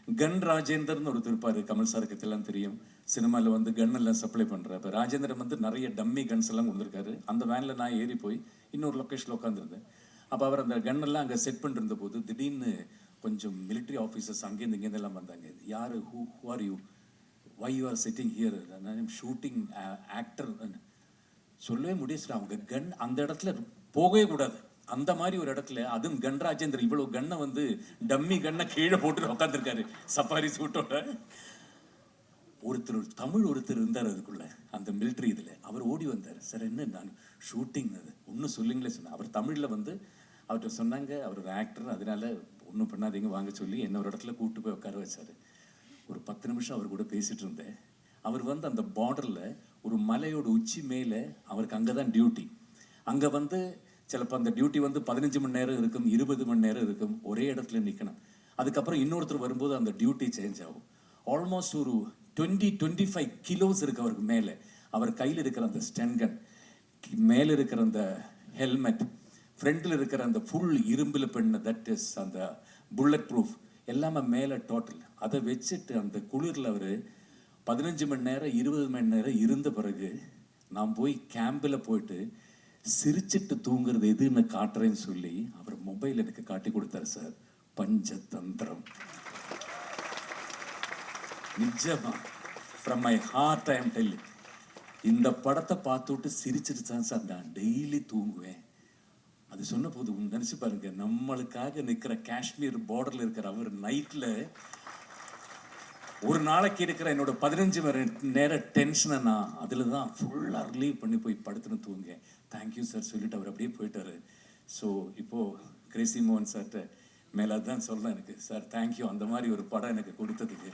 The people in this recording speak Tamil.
கன் ராஜேந்தர்னு ஒருத்தர் இருப்பாரு, கமல் சாருக்கு எல்லாம் தெரியும். சினிமாவில் வந்து கன் எல்லாம் சப்ளை பண்ணுறாரு. இப்போ ராஜேந்திரன் வந்து நிறைய டம்மி கன்ஸ் எல்லாம் கொடுத்துருக்காரு. அந்த வேனில் நான் ஏறி போய் இன்னொரு லொக்கேஷனில் உட்காந்துருந்தேன். அப்போ அவர் அந்த கன் எல்லாம் அங்கே செட் பண்ணிருந்த போது திடீர்னு கொஞ்சம் மிலிட்ரி ஆஃபீஸர்ஸ் அங்கேருந்து இங்கேருந்து எல்லாம் வந்தாங்க. யார் who are you, why you are sitting here, shooting actor. சொல்லவே முடியாது. அவங்க கன் அந்த இடத்துல போகவே கூடாது. அந்த மாதிரி ஒரு இடத்துல, அதுவும் கன் ராஜேந்திரன் இவ்வளவு கன்னை வந்து டம்மி கன்னை கீழே போட்டு உட்காந்துருக்காரு சஃபாரி சூட்டோட. ஒருத்தர் இருந்தார் அதுக்குள்ள, அந்த மிலிட்ரி இதில். அவர் ஓடி வந்தார். சார் என்ன, நான் ஷூட்டிங் அது ஒன்றும் சொல்லுங்களே சொன்னேன். அவர் தமிழில் வந்து அவர்கிட்ட சொன்னாங்க, அவர் ஒரு ஆக்டர், அதனால ஒன்றும் பண்ணாதீங்க வாங்க சொல்லி என்ன ஒரு இடத்துல கூப்பிட்டு போய் உட்கார வச்சார். ஒரு 10 நிமிஷம் அவர் கூட பேசிட்டு இருந்தேன். அவர் வந்து அந்த பார்டரில் ஒரு மலையோட உச்சி மேலே, அவருக்கு அங்கே தான் டியூட்டி. அங்கே வந்து சிலப்போ அந்த டியூட்டி வந்து 15 மணி நேரம் இருக்கும், 20 மணி நேரம் இருக்கும், ஒரே இடத்துல நிற்கணும். அதுக்கப்புறம் இன்னொருத்தர் வரும்போது அந்த டியூட்டி சேஞ்ச் ஆகும். ஆல்மோஸ்ட் ஒரு 20-25 கிலோஸ் இருக்கு அவருக்கு மேலே. அவர் கையில் இருக்கிற அந்த ஸ்டென்கன், மேலே இருக்கிற அந்த ஹெல்மெட், ஃப்ரண்டில் இருக்கிற அந்த ஃபுல் இரும்பில் பண்ண தட் இஸ் அந்த புல்லட் ப்ரூஃப் எல்லாமே மேலே டோட்டல். அதை வச்சுட்டு அந்த குளிரில் அவர் 15 மணி நேரம் 20 மணி நேரம் இருந்த பிறகு நான் போய் கேம்பில் போயிட்டு சிரிச்சிட்டு தூங்குறது எதுன்னு காட்டுறேன்னு சொல்லி அவர் மொபைல் எனக்கு காட்டி கொடுத்தாரு சார். பஞ்சதந்திரம். நிஜமா, from my heart I am telling. இந்த படத்தை பார்த்துட்டு சிரிச்சிட்டு தான் சார் நான் டெய்லி தூங்குவேன். அது சொன்ன போது நினைச்சு பாருங்க, நம்மளுக்காக நிற்கிற காஷ்மீர் பார்டர்ல இருக்கிற அவர் நைட்ல ஒரு நாளைக்கு இருக்கிற என்னோட 15 மணி நேரம் டென்ஷனை நான் அதில் தான் ஃபுல்லாக ரிலீவ் பண்ணி போய் படுத்துன்னு தூங்க. தேங்க்யூ சார் சொல்லிட்டு அவர் அப்படியே போயிட்டாரு. ஸோ இப்போது கிரேசி மோகன் சார்கிட்ட மேலே தான் சொல்கிறேன் எனக்கு, சார் தேங்க்யூ அந்த மாதிரி ஒரு படம் எனக்கு கொடுத்ததுக்கு.